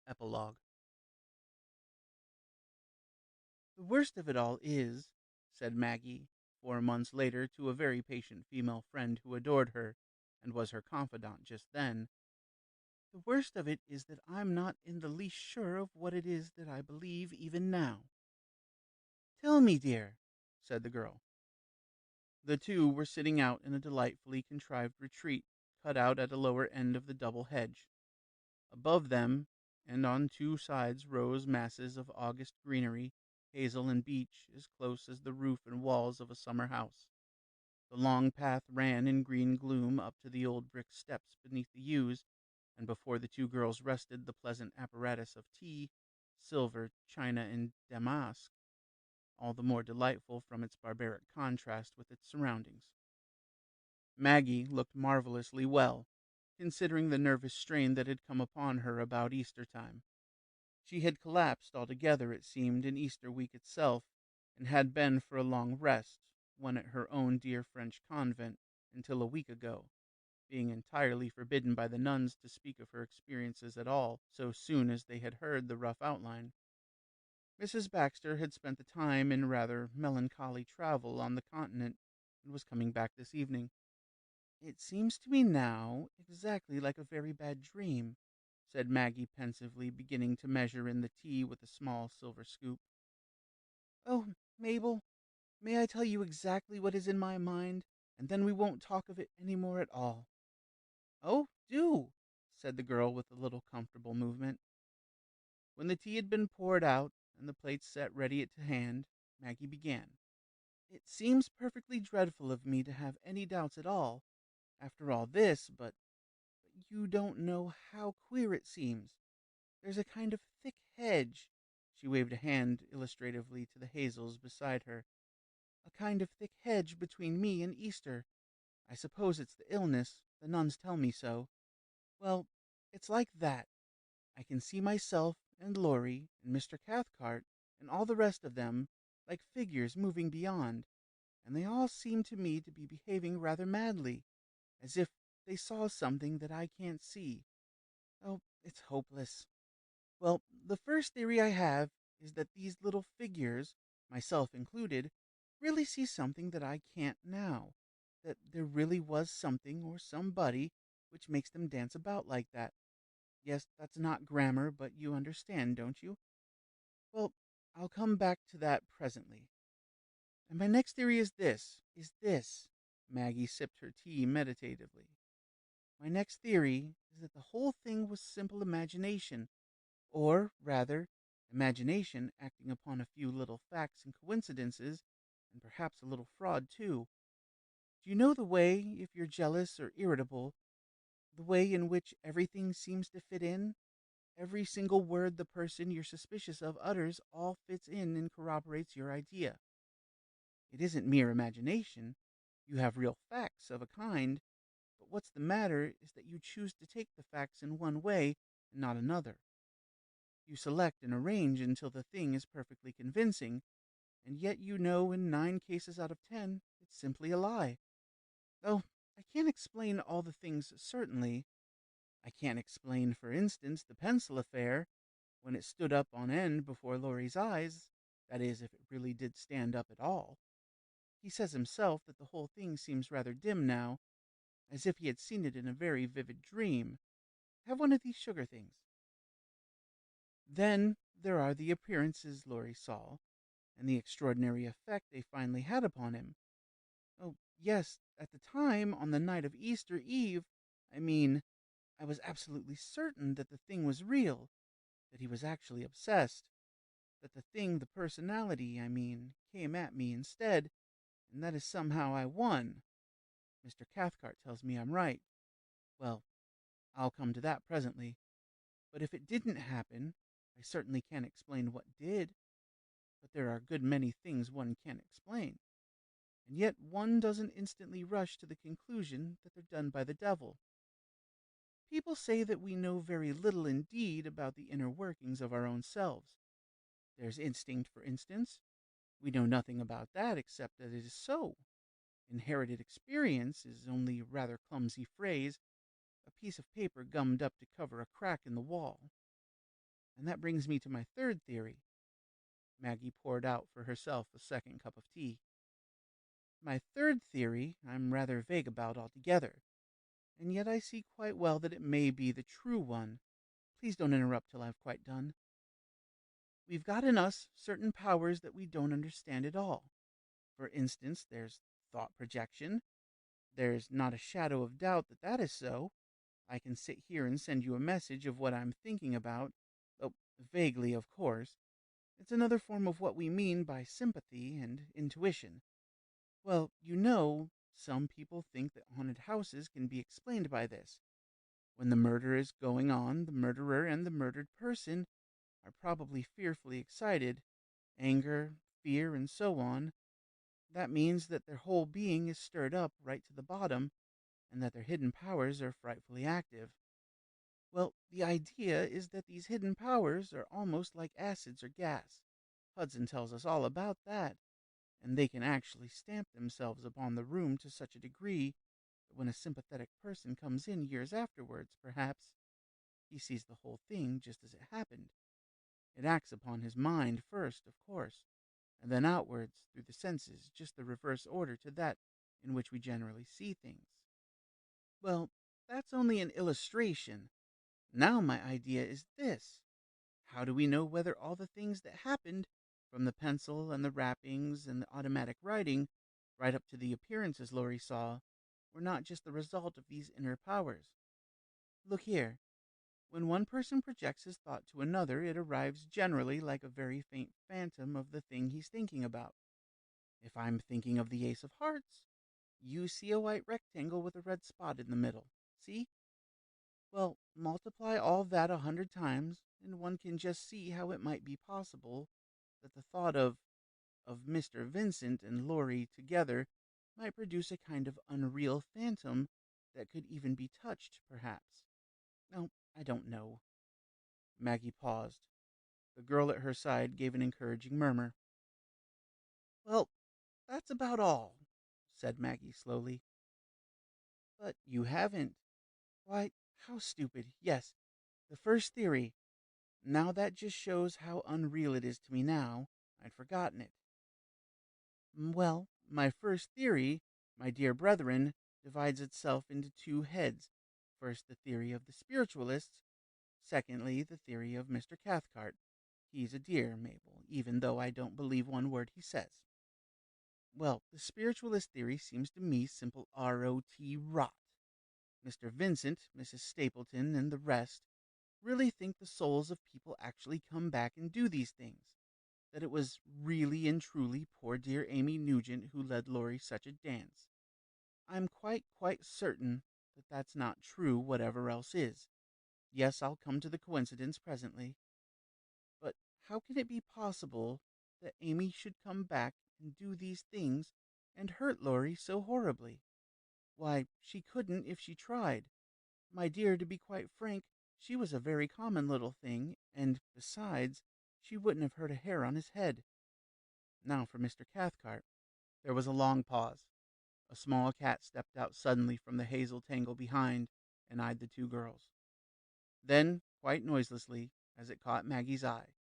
Epilogue. "The worst of it all is," said Maggie, 4 months later, to a very patient female friend who adored her, and was her confidant just then, "the worst of it is that I'm not in the least sure of what it is that I believe even now." "Tell me, dear," said the girl. The two were sitting out in a delightfully contrived retreat cut out at a lower end of the double hedge. Above them and on two sides rose masses of August greenery, hazel and beech, as close as the roof and walls of a summer house. The long path ran in green gloom up to the old brick steps beneath the yews, and before the two girls rested the pleasant apparatus of tea, silver, china, and damask, all the more delightful from its barbaric contrast with its surroundings. Maggie looked marvelously well, considering the nervous strain that had come upon her about Easter time. She had collapsed altogether, it seemed, in Easter week itself, and had been for a long rest, one at her own dear French convent, until a week ago, being entirely forbidden by the nuns to speak of her experiences at all so soon as they had heard the rough outline. Mrs. Baxter had spent the time in rather melancholy travel on the continent, and was coming back this evening. "It seems to me now exactly like a very bad dream," said Maggie pensively, beginning to measure in the tea with a small silver scoop. "Oh, Mabel, may I tell you exactly what is in my mind, and then we won't talk of it any more at all?" "Oh, do," said the girl with a little comfortable movement. When the tea had been poured out and the plates set ready to hand, Maggie began. "It seems perfectly dreadful of me to have any doubts at all, after all this, but you don't know how queer it seems. There's a kind of thick hedge," she waved a hand illustratively to the hazels beside her, "a kind of thick hedge between me and Easter. I suppose it's the illness, the nuns tell me so. Well, it's like that. I can see myself and Laurie and Mr. Cathcart and all the rest of them like figures moving beyond, and they all seem to me to be behaving rather madly, as if they saw something that I can't see. Oh, it's hopeless. Well, the first theory I have is that these little figures, myself included, really see something that I can't now. That there really was something or somebody which makes them dance about like that. Yes, that's not grammar, but you understand, don't you? Well, I'll come back to that presently. And my next theory is this. Maggie sipped her tea meditatively. My next theory is that the whole thing was simple imagination, or, rather, imagination acting upon a few little facts and coincidences, and perhaps a little fraud, too. Do you know the way, if you're jealous or irritable, the way in which everything seems to fit in? Every single word the person you're suspicious of utters all fits in and corroborates your idea. It isn't mere imagination. You have real facts of a kind, but what's the matter is that you choose to take the facts in one way and not another. You select and arrange until the thing is perfectly convincing, and yet you know in 9 cases out of 10 it's simply a lie. Oh, I can't explain all the things certainly. I can't explain, for instance, the pencil affair, when it stood up on end before Laurie's eyes, that is, if it really did stand up at all. He says himself that the whole thing seems rather dim now, as if he had seen it in a very vivid dream. Have one of these sugar things. Then there are the appearances Laurie saw, and the extraordinary effect they finally had upon him. Oh, yes, at the time, on the night of Easter Eve, I mean, I was absolutely certain that the thing was real, that he was actually obsessed, that the thing, the personality, I mean, came at me instead, and that is somehow I won. Mr. Cathcart tells me I'm right. Well, I'll come to that presently. But if it didn't happen, I certainly can't explain what did. But there are a good many things one can't explain, and yet one doesn't instantly rush to the conclusion that they're done by the devil. People say that we know very little indeed about the inner workings of our own selves. There's instinct, for instance. We know nothing about that except that it is so. Inherited experience is only a rather clumsy phrase, a piece of paper gummed up to cover a crack in the wall. And that brings me to my third theory. Maggie poured out for herself a second cup of tea. My third theory I'm rather vague about altogether, and yet I see quite well that it may be the true one. Please don't interrupt till I've quite done. We've got in us certain powers that we don't understand at all. For instance, there's thought projection. There's not a shadow of doubt that that is so. I can sit here and send you a message of what I'm thinking about, though vaguely, of course. It's another form of what we mean by sympathy and intuition. Well, some people think that haunted houses can be explained by this. When the murder is going on, the murderer and the murdered person are probably fearfully excited, anger, fear, and so on. That means that their whole being is stirred up right to the bottom, and that their hidden powers are frightfully active. Well, the idea is that these hidden powers are almost like acids or gas. Hudson tells us all about that, and they can actually stamp themselves upon the room to such a degree that when a sympathetic person comes in years afterwards, perhaps, he sees the whole thing just as it happened. It acts upon his mind first, of course, and then outwards through the senses, just the reverse order to that in which we generally see things. Well, that's only an illustration. Now my idea is this. How do we know whether all the things that happened, from the pencil and the wrappings and the automatic writing, right up to the appearances Laurie saw, were not just the result of these inner powers? Look here. When one person projects his thought to another, it arrives generally like a very faint phantom of the thing he's thinking about. If I'm thinking of the Ace of Hearts, you see a white rectangle with a red spot in the middle. See? Well, multiply all that 100 times, and one can just see how it might be possible that the thought of Mr. Vincent and Laurie together might produce a kind of unreal phantom that could even be touched, perhaps. No, I don't know. Maggie paused. The girl at her side gave an encouraging murmur. Well, that's about all, said Maggie slowly. But you haven't. Why, how stupid. Yes, the first theory. Now that just shows how unreal it is to me now. I'd forgotten it. Well, my first theory, my dear brethren, divides itself into two heads. First, the theory of the spiritualists. Secondly, the theory of Mr. Cathcart. He's a dear, Mabel, even though I don't believe one word he says. Well, the spiritualist theory seems to me simple R-O-T rot. Mr. Vincent, Mrs. Stapleton, and the rest really think the souls of people actually come back and do these things, that it was really and truly poor dear Amy Nugent who led Laurie such a dance. I'm quite certain that that's not true, whatever else is. Yes, I'll come to the coincidence presently. But how can it be possible that Amy should come back and do these things and hurt Laurie so horribly? Why, she couldn't if she tried. My dear, to be quite frank, she was a very common little thing, and, besides, she wouldn't have hurt a hair on his head. Now for Mr. Cathcart. There was a long pause. A small cat stepped out suddenly from the hazel tangle behind and eyed the two girls. Then, quite noiselessly, as it caught Maggie's eye,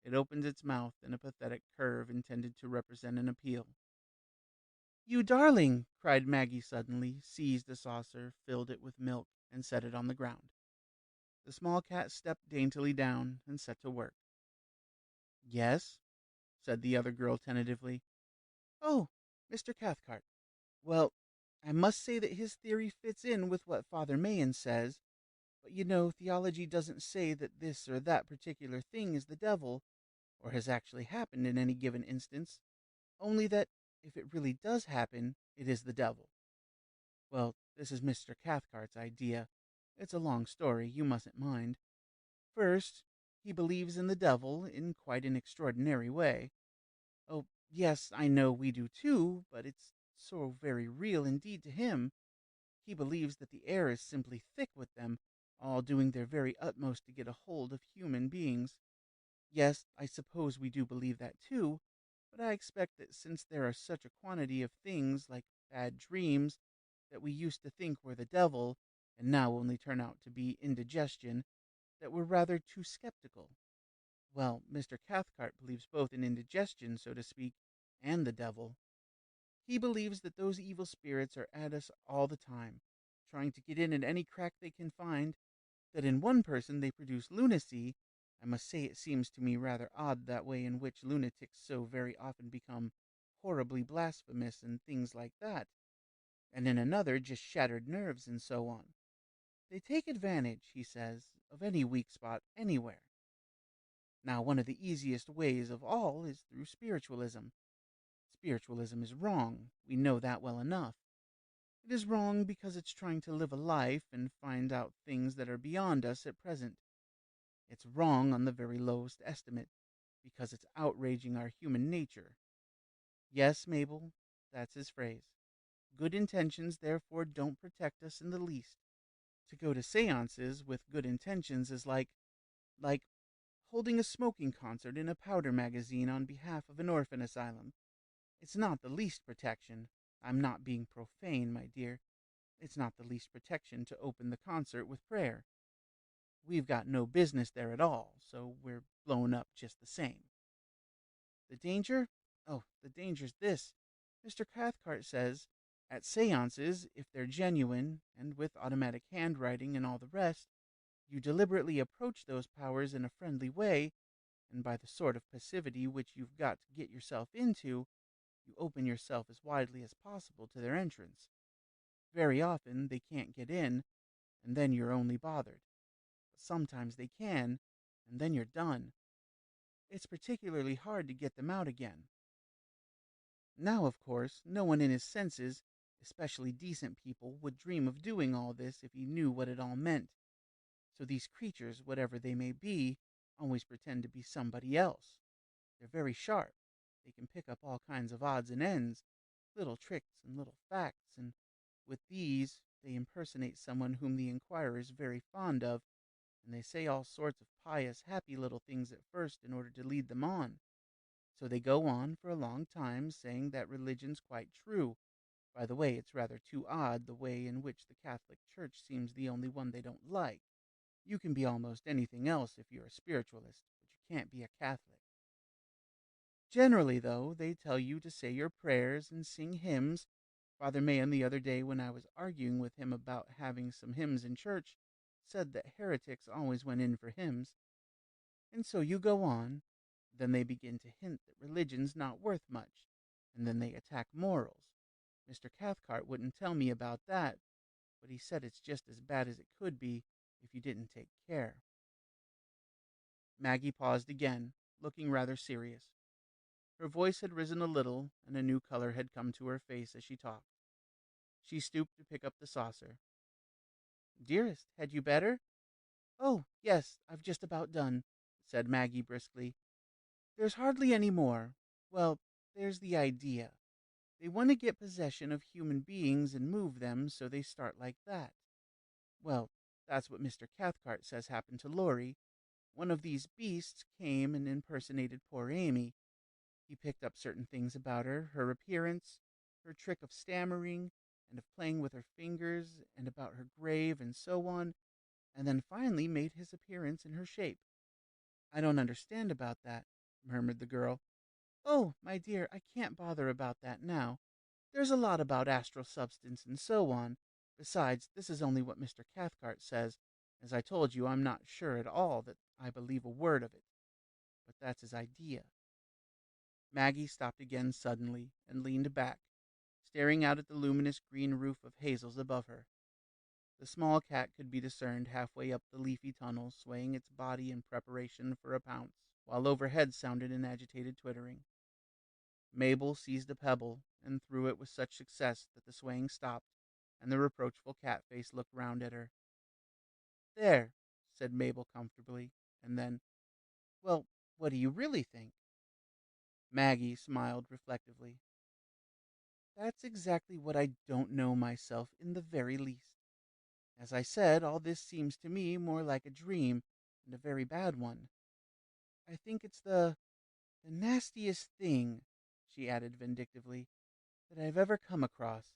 it opened its mouth in a pathetic curve intended to represent an appeal. "You darling!" cried Maggie suddenly, seized a saucer, filled it with milk, and set it on the ground. The small cat stepped daintily down and set to work. "Yes?" said the other girl tentatively. "Oh, Mr. Cathcart. Well, I must say that his theory fits in with what Father Mahan says, but theology doesn't say that this or that particular thing is the devil, or has actually happened in any given instance, only that if it really does happen, it is the devil. Well, this is Mr. Cathcart's idea. It's a long story, you mustn't mind. First, he believes in the devil in quite an extraordinary way. Oh, yes, I know we do too, but it's so very real indeed to him. He believes that the air is simply thick with them, all doing their very utmost to get a hold of human beings. Yes, I suppose we do believe that too, but I expect that since there are such a quantity of things like bad dreams that we used to think were the devil, and now only turn out to be indigestion, that we're rather too skeptical. Well, Mr. Cathcart believes both in indigestion, so to speak, and the devil. He believes that those evil spirits are at us all the time, trying to get in at any crack they can find, that in one person they produce lunacy. I must say it seems to me rather odd that way in which lunatics so very often become horribly blasphemous and things like that, and in another just shattered nerves and so on. They take advantage, he says, of any weak spot anywhere. Now, one of the easiest ways of all is through spiritualism. Spiritualism is wrong, we know that well enough. It is wrong because it's trying to live a life and find out things that are beyond us at present. It's wrong on the very lowest estimate, because it's outraging our human nature. Yes, Mabel, that's his phrase. Good intentions, therefore, don't protect us in the least. To go to seances with good intentions is like holding a smoking concert in a powder magazine on behalf of an orphan asylum. It's not the least protection. I'm not being profane, my dear. It's not the least protection to open the concert with prayer. We've got no business there at all, so we're blown up just the same. The danger? Oh, the danger's this. Mr. Cathcart says, at seances, if they're genuine, and with automatic handwriting and all the rest, you deliberately approach those powers in a friendly way, and by the sort of passivity which you've got to get yourself into, you open yourself as widely as possible to their entrance. Very often they can't get in, and then you're only bothered. But sometimes they can, and then you're done. It's particularly hard to get them out again. Now, of course, no one in his senses, especially decent people, would dream of doing all this if he knew what it all meant. So these creatures, whatever they may be, always pretend to be somebody else. They're very sharp. They can pick up all kinds of odds and ends, little tricks and little facts, and with these they impersonate someone whom the Inquirer is very fond of, and they say all sorts of pious, happy little things at first in order to lead them on. So they go on for a long time saying that religion's quite true. By the way, it's rather too odd the way in which the Catholic Church seems the only one they don't like. You can be almost anything else if you're a spiritualist, but you can't be a Catholic. Generally, though, they tell you to say your prayers and sing hymns. Father Mahan the other day, when I was arguing with him about having some hymns in church, said that heretics always went in for hymns. And so you go on. Then they begin to hint that religion's not worth much, and then they attack morals. Mr. Cathcart wouldn't tell me about that, but he said it's just as bad as it could be if you didn't take care. Maggie paused again, looking rather serious. Her voice had risen a little, and a new color had come to her face as she talked. She stooped to pick up the saucer. Dearest, had you better? Oh, yes, I've just about done, said Maggie briskly. There's hardly any more. Well, there's the idea. They want to get possession of human beings and move them, so they start like that. Well, that's what Mr. Cathcart says happened to Laurie. One of these beasts came and impersonated poor Amy. He picked up certain things about her, her appearance, her trick of stammering, and of playing with her fingers, and about her grave, and so on, and then finally made his appearance in her shape. I don't understand about that, murmured the girl. Oh, my dear, I can't bother about that now. There's a lot about astral substance and so on. Besides, this is only what Mr. Cathcart says. As I told you, I'm not sure at all that I believe a word of it. But that's his idea. Maggie stopped again suddenly and leaned back, staring out at the luminous green roof of hazels above her. The small cat could be discerned halfway up the leafy tunnel, swaying its body in preparation for a pounce, while overhead sounded an agitated twittering. Mabel seized a pebble and threw it with such success that the swaying stopped, and the reproachful cat face looked round at her. There, said Mabel comfortably, and then, well, what do you really think? Maggie smiled reflectively. That's exactly what I don't know myself in the very least. As I said, all this seems to me more like a dream, and a very bad one. I think it's the nastiest thing, she added vindictively, that I've ever come across.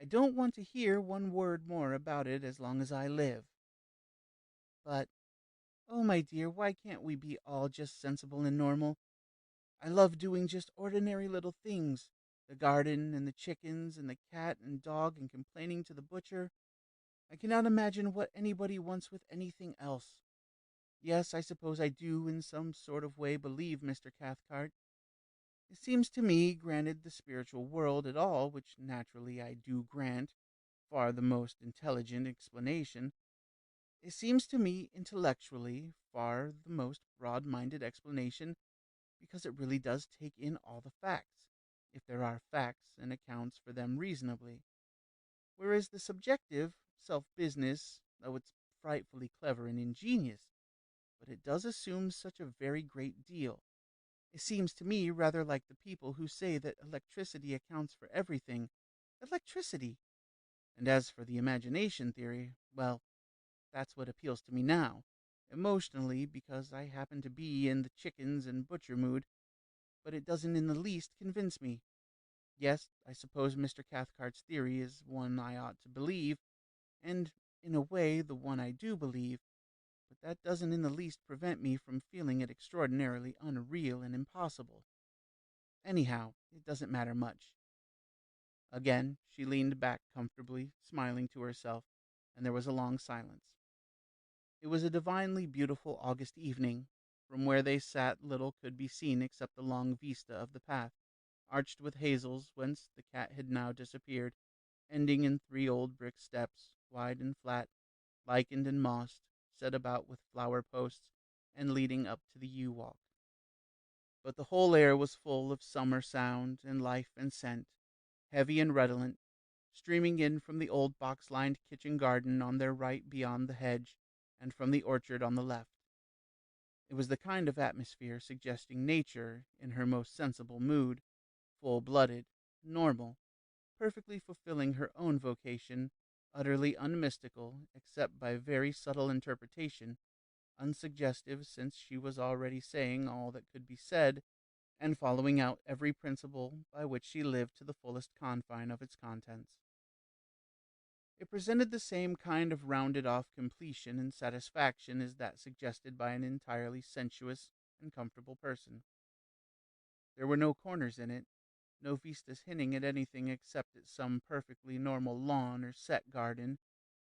I don't want to hear one word more about it as long as I live. But, Oh, my dear, why can't we be all just sensible and normal? I love doing just ordinary little things. The garden and the chickens and the cat and dog and complaining to the butcher. I cannot imagine what anybody wants with anything else. Yes, I suppose I do in some sort of way believe, Mr. Cathcart. It seems to me, granted the spiritual world at all, which naturally I do grant, far the most intelligent explanation, it seems to me intellectually far the most broad-minded explanation because it really does take in all the facts, if there are facts, and accounts for them reasonably. Whereas the subjective, self-business, though it's frightfully clever and ingenious, but it does assume such a very great deal. It seems to me rather like the people who say that electricity accounts for everything. Electricity! And as for the imagination theory, well, that's what appeals to me now, emotionally, because I happen to be in the chickens and butcher mood, but it doesn't in the least convince me. Yes, I suppose Mr. Cathcart's theory is one I ought to believe, and, in a way, the one I do believe, but that doesn't in the least prevent me from feeling it extraordinarily unreal and impossible. Anyhow, it doesn't matter much. Again, she leaned back comfortably, smiling to herself, and there was a long silence. It was a divinely beautiful August evening. From where they sat, little could be seen except the long vista of the path, arched with hazels, whence the cat had now disappeared, ending in 3 old brick steps, wide and flat, lichened and mossed, set about with flower posts, and leading up to the yew walk. But the whole air was full of summer sound and life and scent, heavy and redolent, streaming in from the old box-lined kitchen garden on their right beyond the hedge, and from the orchard on the left. It was the kind of atmosphere suggesting nature in her most sensible mood, full-blooded, normal, perfectly fulfilling her own vocation, utterly unmystical, except by very subtle interpretation, unsuggestive since she was already saying all that could be said, and following out every principle by which she lived to the fullest confine of its contents. It presented the same kind of rounded-off completion and satisfaction as that suggested by an entirely sensuous and comfortable person. There were no corners in it, no vistas hinting at anything except at some perfectly normal lawn or set garden,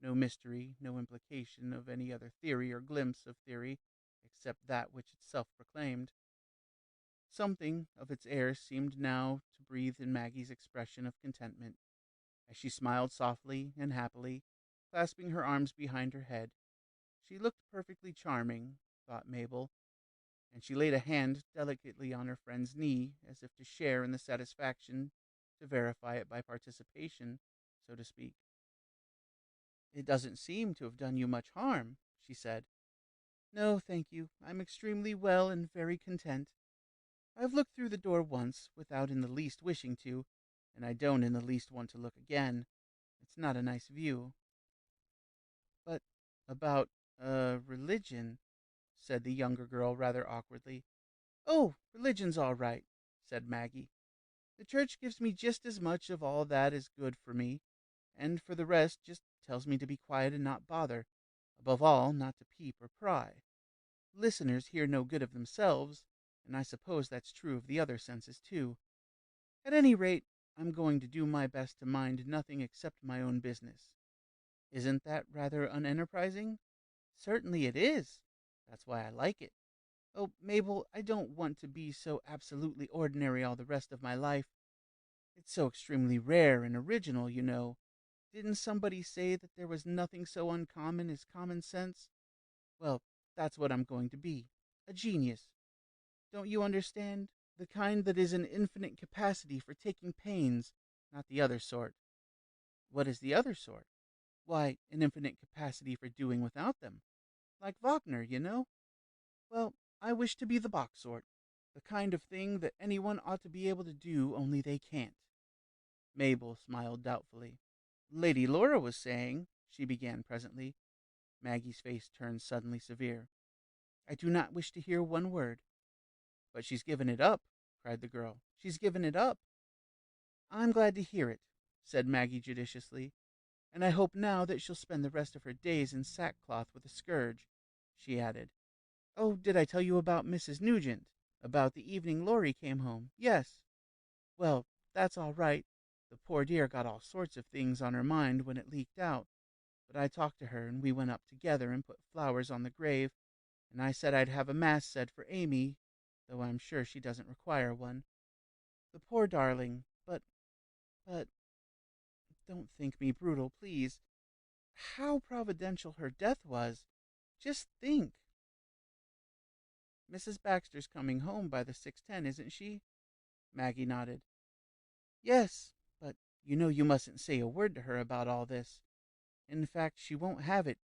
no mystery, no implication of any other theory or glimpse of theory except that which itself proclaimed. Something of its air seemed now to breathe in Maggie's expression of contentment, as she smiled softly and happily, clasping her arms behind her head. She looked perfectly charming, thought Mabel, and she laid a hand delicately on her friend's knee, as if to share in the satisfaction, to verify it by participation, so to speak. "It doesn't seem to have done you much harm," she said. "No, thank you. I'm extremely well and very content. I've looked through the door once, without in the least wishing to, and I don't in the least want to look again. It's not a nice view." "But about, religion," said the younger girl rather awkwardly. "Oh, religion's all right," said Maggie. "The church gives me just as much of all that is good for me, and for the rest just tells me to be quiet and not bother, above all not to peep or pry. Listeners hear no good of themselves, and I suppose that's true of the other senses too. At any rate, I'm going to do my best to mind nothing except my own business. Isn't that rather unenterprising? Certainly it is. That's why I like it. Oh, Mabel, I don't want to be so absolutely ordinary all the rest of my life. It's so extremely rare and original, you know. Didn't somebody say that there was nothing so uncommon as common sense? Well, that's what I'm going to be. A genius. Don't you understand? The kind that is an infinite capacity for taking pains, not the other sort." "What is the other sort?" "Why, an infinite capacity for doing without them. Like Wagner, you know. Well, I wish to be the Bach sort, the kind of thing that anyone ought to be able to do, only they can't." Mabel smiled doubtfully. "Lady Laura was saying," she began presently. Maggie's face turned suddenly severe. "I do not wish to hear one word." "But she's given it up," cried the girl. "She's given it up." "I'm glad to hear it," said Maggie judiciously, "and I hope now that she'll spend the rest of her days in sackcloth with a scourge," she added. Oh, did I tell you about Mrs. Nugent? About the evening Laurie came home? Yes. Well, that's all right. The poor dear got all sorts of things on her mind when it leaked out, but I talked to her and we went up together and put flowers on the grave, and I said I'd have a mass said for Amy, though I'm sure she doesn't require one. The poor darling, but, don't think me brutal, please. How providential her death was. Just think. Mrs. Baxter's coming home by the 6:10, isn't she? Maggie nodded. Yes, but you know you mustn't say a word to her about all this. In fact, she won't have it.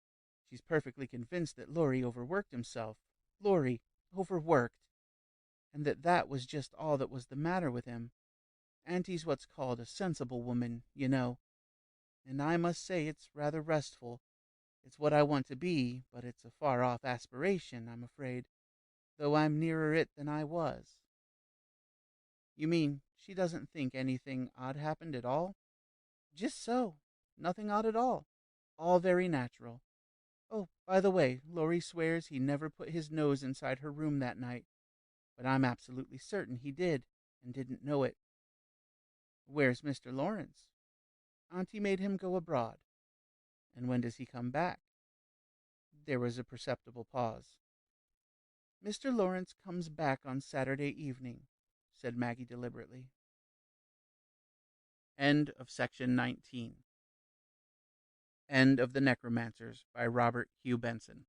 She's perfectly convinced that Laurie overworked himself. Laurie, overworked. And that was just all that was the matter with him. Auntie's what's called a sensible woman, you know. And I must say it's rather restful. It's what I want to be, but it's a far-off aspiration, I'm afraid, though I'm nearer it than I was. You mean she doesn't think anything odd happened at all? Just so. Nothing odd at all. All very natural. Oh, by the way, Laurie swears he never put his nose inside her room that night, but I'm absolutely certain he did, and didn't know it. Where's Mr. Lawrence? Auntie made him go abroad. And when does he come back? There was a perceptible pause. Mr. Lawrence comes back on Saturday evening, said Maggie deliberately. End of section 19. End of The Necromancers by Robert Hugh Benson.